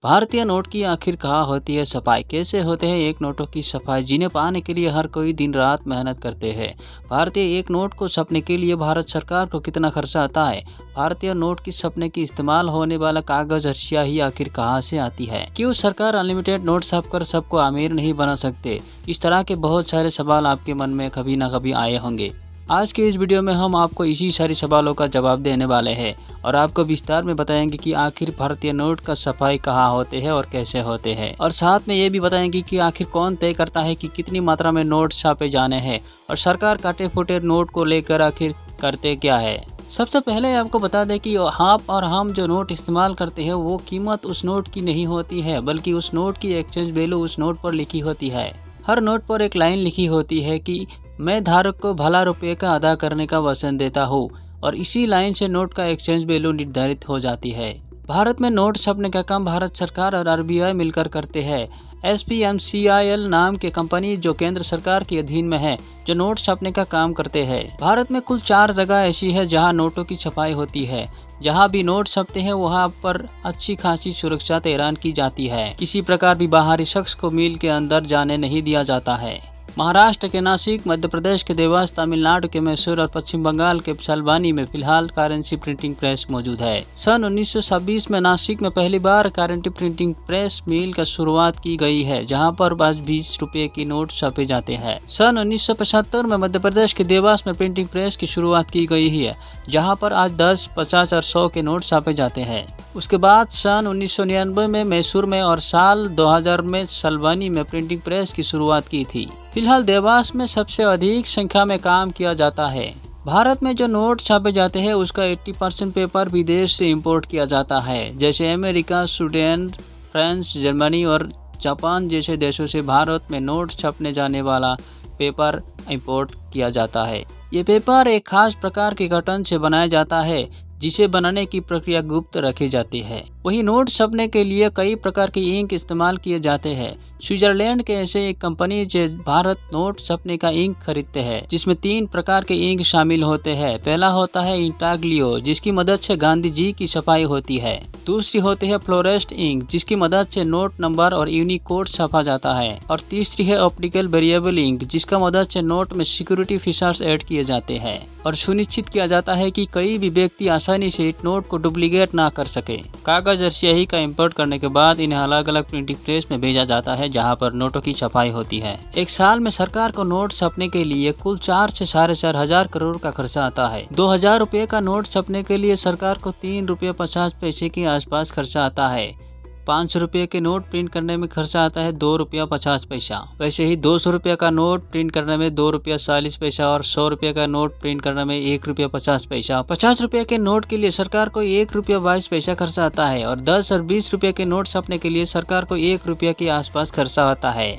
भारतीय नोट की आखिर कहाँ होती है सफाई? कैसे होते हैं एक नोटों की सफाई, जिन्हें पाने के लिए हर कोई दिन रात मेहनत करते हैं? भारतीय एक नोट को छपने के लिए भारत सरकार को कितना खर्चा आता है? भारतीय नोट की छपने की इस्तेमाल होने वाला कागज और स्याही आखिर कहाँ से आती है? क्यों सरकार अनलिमिटेड नोट छापकर सबको अमीर नहीं बना सकते? इस तरह के बहुत सारे सवाल आपके मन में कभी ना कभी आए होंगे। आज के इस वीडियो में हम आपको इसी सारे सवालों का जवाब देने वाले हैं और आपको विस्तार में बताएंगे कि आखिर भारतीय नोट का सफाई कहाँ होते हैं और कैसे होते हैं, और साथ में ये भी बताएंगे कि आखिर कौन तय करता है कि कितनी मात्रा में नोट छापे जाने हैं और सरकार काटे फूटे नोट को लेकर आखिर करते क्या है। सबसे पहले आपको बता दें कि आप और हम जो नोट इस्तेमाल करते हैं वो कीमत उस नोट की नहीं होती है, बल्कि उस नोट की एक्सचेंज वैल्यू उस नोट पर लिखी होती है। हर नोट पर एक लाइन लिखी होती है कि मैं धारक को भला रुपये का अदा करने का वचन देता हूँ, और इसी लाइन से नोट का एक्सचेंज वैल्यू निर्धारित हो जाती है। भारत में नोट छपने का काम भारत सरकार और RBI मिलकर करते हैं। SPMCIL नाम की कंपनी जो केंद्र सरकार के अधीन में है, जो नोट छपने का काम करते हैं। भारत में कुल 4 जगह ऐसी है जहां नोटों की छपाई होती है। जहां भी नोट छपते हैं वहां पर अच्छी खासी सुरक्षा तैनात की जाती है। किसी प्रकार भी बाहरी शख्स को मिल के अंदर जाने नहीं दिया जाता है। महाराष्ट्र के नासिक, मध्य प्रदेश के देवास, तमिलनाडु के मैसूर और पश्चिम बंगाल के शालवानी में फिलहाल करेंसी प्रिंटिंग प्रेस मौजूद है। सन 1926 में नासिक में पहली बार करेंसी प्रिंटिंग प्रेस मिल का शुरुआत की गई है, जहां पर बस 20 रुपए की नोट छपे जाते हैं। सन 1975 में मध्य प्रदेश के देवास में प्रिंटिंग प्रेस की शुरुआत की गई है, जहां पर आज 10, 50 और 100 के नोट छापे जाते हैं। उसके बाद सन 1999 में मैसूर में और साल 2000 में शालवानी में प्रिंटिंग प्रेस की शुरुआत की थी। फिलहाल देवास में सबसे अधिक संख्या में काम किया जाता है। भारत में जो नोट छापे जाते हैं उसका 80% पेपर विदेश से इंपोर्ट किया जाता है, जैसे अमेरिका, स्वीडन, फ्रांस, जर्मनी और जापान जैसे देशों से भारत में नोट छपने जाने वाला पेपर इंपोर्ट किया जाता है। ये पेपर एक खास प्रकार के कॉटन से बनाया जाता है, जिसे बनाने की प्रक्रिया गुप्त रखी जाती है। वही नोट छपने के लिए कई प्रकार के इंक इस्तेमाल किए जाते हैं। स्विट्जरलैंड के ऐसे एक कंपनी जो भारत नोट छपने का इंक खरीदते हैं, जिसमें 3 प्रकार के इंक शामिल होते हैं। पहला होता है इंटाग्लियो, जिसकी मदद से गांधी जी की छपाई होती है। दूसरी होती है फ्लोरेस्ट इंक, जिसकी मदद से नोट नंबर और यूनिकोड छपा जाता है। और तीसरी है ऑप्टिकल वेरिएबल इंक, जिसका मदद से नोट में सिक्योरिटी फीचर्स ऐड किए जाते हैं और सुनिश्चित किया जाता है कि कोई भी व्यक्ति आसानी से इस नोट को डुप्लीकेट ना कर सके। कागज और स्याही का इंपोर्ट करने के बाद इन्हें अलग अलग प्रिंटिंग प्रेस में भेजा जाता है, जहां पर नोटों की छपाई होती है। एक साल में सरकार को नोट छपने के लिए कुल 4 से 4.5 हजार करोड़ का खर्चा आता है। 2000 रुपये का नोट छपने के लिए सरकार को 3 रुपये 50 पैसे के आसपास खर्चा आता है। 500 रुपये के नोट प्रिंट करने में खर्चा आता है 2 रुपया 50 पैसा। वैसे ही 200 रुपये का नोट प्रिंट करने में 2 रुपया 40 पैसा और 100 रुपये का नोट प्रिंट करने में 1 रुपया 50 पैसा। 50 रुपये के नोट के लिए सरकार को 1 रुपया 22 पैसा खर्चा आता है और 10 और 20 रुपये के नोट छपने के लिए सरकार को 1 रुपया के आसपास खर्चा आता है।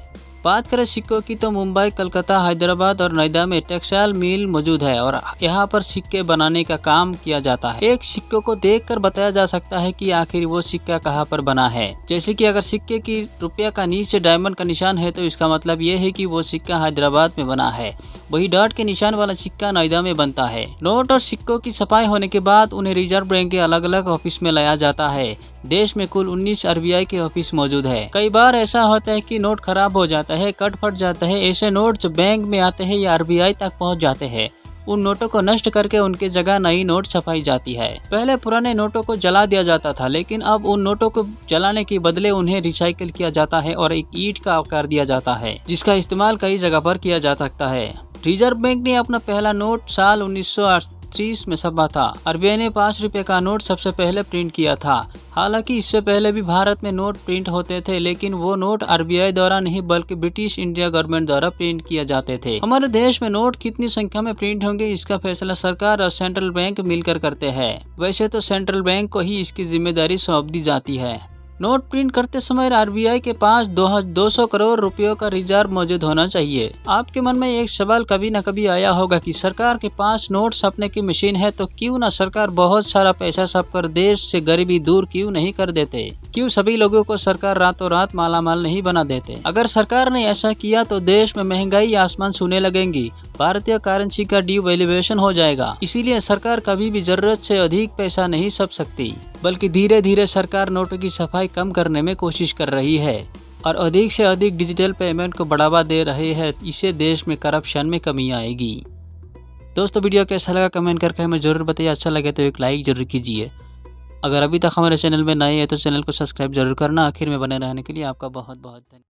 बात करें सिक्कों की तो मुंबई, कलकत्ता, हैदराबाद और नोएडा में टेक्सटाइल मिल मौजूद है और यहाँ पर सिक्के बनाने का काम किया जाता है। एक सिक्कों को देखकर बताया जा सकता है कि आखिर वो सिक्का कहाँ पर बना है। जैसे कि अगर सिक्के की रुपया का नीचे डायमंड का निशान है तो इसका मतलब ये है कि वो सिक्का हैदराबाद में बना है। वही डॉट के निशान वाला सिक्का नोएडा में बनता है। नोट और सिक्कों की छपाई होने के बाद उन्हें रिजर्व बैंक के अलग अलग ऑफिस में लाया जाता है। देश में कुल 19 RBI के ऑफिस मौजूद है। कई बार ऐसा होता है कि नोट खराब हो जाता है, कट फट जाता है। ऐसे नोट जो बैंक में आते हैं या RBI तक पहुंच जाते हैं, उन नोटों को नष्ट करके उनके जगह नई नोट छपाई जाती है। पहले पुराने नोटों को जला दिया जाता था, लेकिन अब उन नोटों को जलाने के बदले उन्हें रिसाइकिल किया जाता है और एक ईंट का आकार दिया जाता है, जिसका इस्तेमाल कई जगह पर किया जा सकता है। रिजर्व बैंक ने अपना पहला नोट साल 1938 में छपा था। RBI ने 5 रुपये का नोट सबसे पहले प्रिंट किया था। हालांकि इससे पहले भी भारत में नोट प्रिंट होते थे, लेकिन वो नोट RBI द्वारा नहीं बल्कि ब्रिटिश इंडिया गवर्नमेंट द्वारा प्रिंट किए जाते थे। हमारे देश में नोट कितनी संख्या में प्रिंट होंगे इसका फैसला सरकार और सेंट्रल बैंक मिलकर करते हैं। वैसे तो सेंट्रल बैंक को ही इसकी जिम्मेदारी सौंप दी जाती है। नोट प्रिंट करते समय RBI के पास 200 करोड़ रुपयों का रिजर्व मौजूद होना चाहिए। आपके मन में एक सवाल कभी न कभी आया होगा कि सरकार के पास नोट छपने की मशीन है तो क्यों न सरकार बहुत सारा पैसा छपकर देश से गरीबी दूर क्यों नहीं कर देते? क्यों सभी लोगों को सरकार रातों रात मालामाल नहीं बना देते? अगर सरकार ने ऐसा किया तो देश में महंगाई आसमान छूने लगेंगी, भारतीय करेंसी का डिवैल्यूएशन हो जाएगा। इसीलिए सरकार कभी भी जरूरत से अधिक पैसा नहीं छाप सकती। बल्कि धीरे धीरे सरकार नोटों की सफाई कम करने में कोशिश कर रही है और अधिक से अधिक डिजिटल पेमेंट को बढ़ावा दे रहे हैं। इससे देश में करप्शन में कमी आएगी। दोस्तों, वीडियो कैसा लगा कमेंट करके हमें ज़रूर बताइए। अच्छा लगे तो एक लाइक ज़रूर कीजिए। अगर अभी तक हमारे चैनल में नए हैं तो चैनल को सब्सक्राइब जरूर करना। आखिर में बने रहने के लिए आपका बहुत बहुत धन्यवाद।